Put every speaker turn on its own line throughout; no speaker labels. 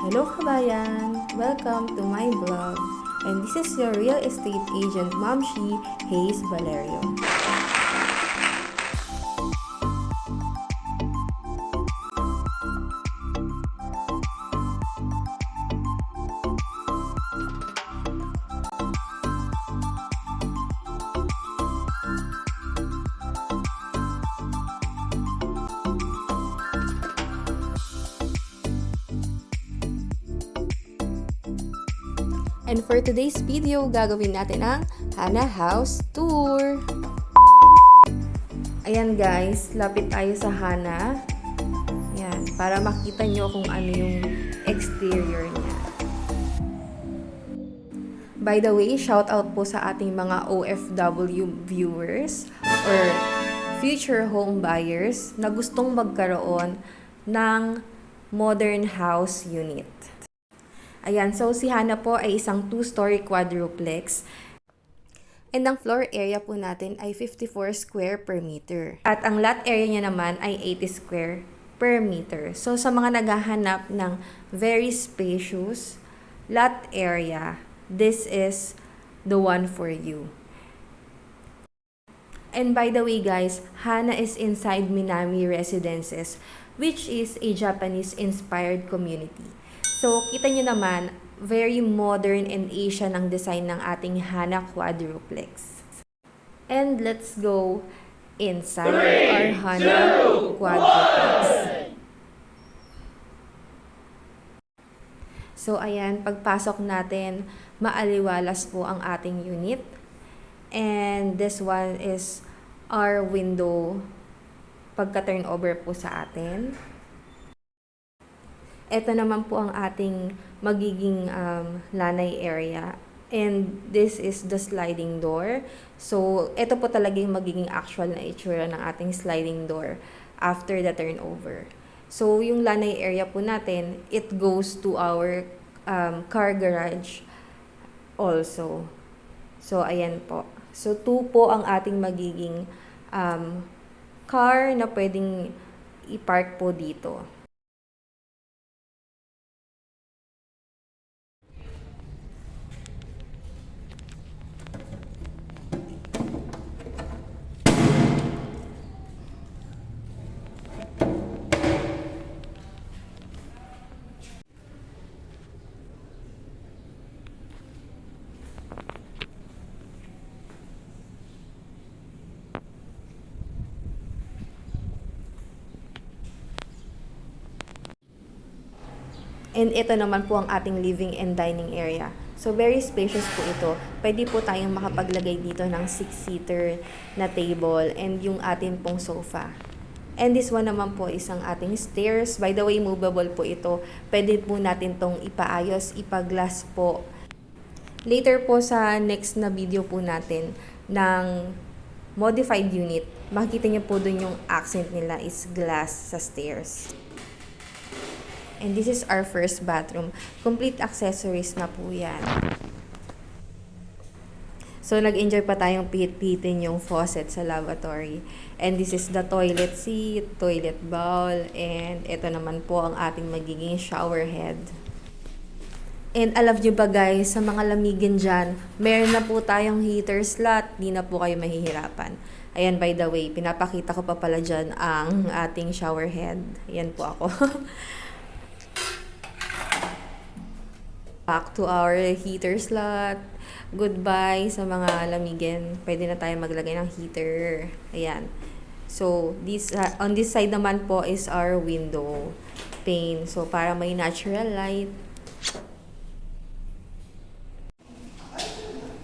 Hello kabayan! Welcome to my vlog. And this is your real estate agent Mamshi Hayes Valerio. And for today's video, gagawin natin ang Hana House Tour. Ayan guys, lapit tayo sa Hana. Ayan, para makita nyo kung ano yung exterior niya. By the way, shout out po sa ating mga OFW viewers or future home buyers na gustong magkaroon ng modern house unit. Ayan, so si Hana po ay isang 2-story quadruplex. And ang floor area po natin ay 54 square per meter. At ang lot area niya naman ay 80 square per meter. So sa mga naghahanap ng very spacious lot area, this is the one for you. And by the way guys, Hana is inside Minami Residences, which is a Japanese-inspired community. So, kita nyo naman, very modern and Asian ang design ng ating Hana quadruplex. And let's go inside our Hana quadruplex. So, ayan, pagpasok natin, maaliwalas po ang ating unit. And this one is our window pagka-turnover po sa atin. Ito naman po ang ating magiging lanay area. And this is the sliding door. So, ito po talaga yung magiging actual na itsura ng ating sliding door after the turnover. So, yung lanay area po natin, it goes to our car garage also. So, ayan po. So, 2 po ang ating magiging car na pwedeng i-park po dito. And ito naman po ang ating living and dining area. So, very spacious po ito. Pwede po tayong makapaglagay dito ng 6-seater na table and yung ating pong sofa. And this one naman po isang ating stairs. By the way, movable po ito. Pwede po natin tong ipaayos, ipaglass po. Later po sa next na video po natin ng modified unit, makikita niyo po dun yung accent nila is glass sa stairs. And this is our first bathroom. Complete accessories na po yan. So, nag-enjoy pa tayong pihit-pihitin yung faucet sa lavatory. And this is the toilet seat, toilet bowl, and ito naman po ang ating magiging shower head. And alam nyo ba guys, sa mga lamigin dyan, meron na po tayong heater slot. Di na po kayo mahihirapan. Ayan, by the way, pinapakita ko pa pala dyan ang ating shower head. Ayan po ako. Back to our heater slot. Goodbye sa mga lamigin. Pwede na tayo maglagay ng heater. Ayan. So, on this side naman po is our window pane. So, para may natural light.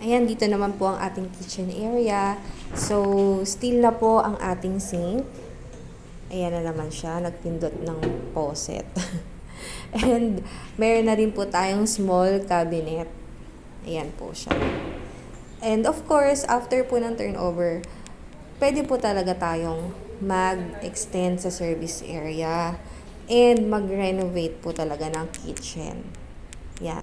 Ayan, dito naman po ang ating kitchen area. So, still na po ang ating sink. Ayan na naman siya. Nagpindot ng faucet. And meron na rin po tayong small cabinet. Ayan po siya. And of course, after po ng turnover, pwede po talaga tayong mag-extend sa service area and mag-renovate po talaga ng kitchen. Yan.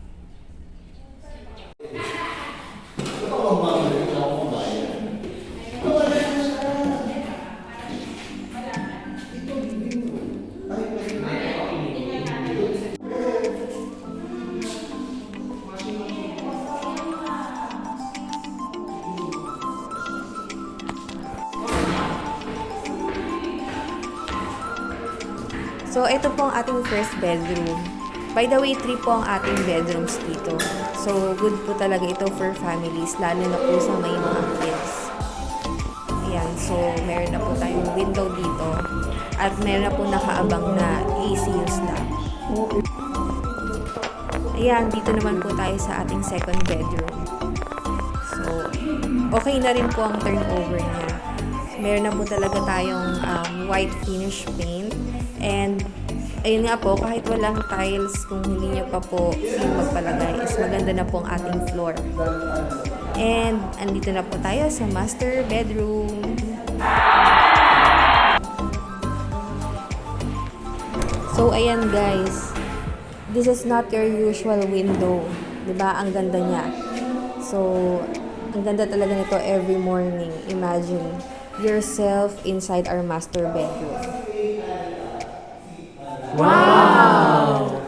So, ito po ang ating first bedroom. By the way, 3 po ang ating bedrooms dito. So, good po talaga ito for families, lalo na po sa may mga kids. Ayan, so meron na po tayong window dito at meron na po nakaabang na AC slab. Ayan, dito naman po tayo sa ating second bedroom. So, okay na rin po ang turnover niya. Meron na po talaga tayong white finish paint. And, ayun nga po, kahit walang tiles, kung hindi nyo pa po yung magpalagay, is maganda na po ang ating floor. And, andito na po tayo sa master bedroom. So, ayan guys. This is not your usual window. Diba? Ang ganda niya. So, ang ganda talaga nito every morning. Imagine yourself inside our master bedroom. Wow!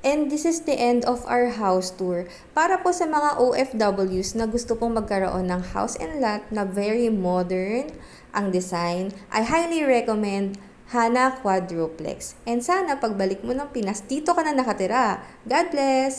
And this is the end of our house tour. Para po sa mga OFWs na gusto pong magkaroon ng house and lot na very modern ang design, I highly recommend Hana Quadruplex. And sana pagbalik mo ng Pinas, dito ka na nakatira. God bless!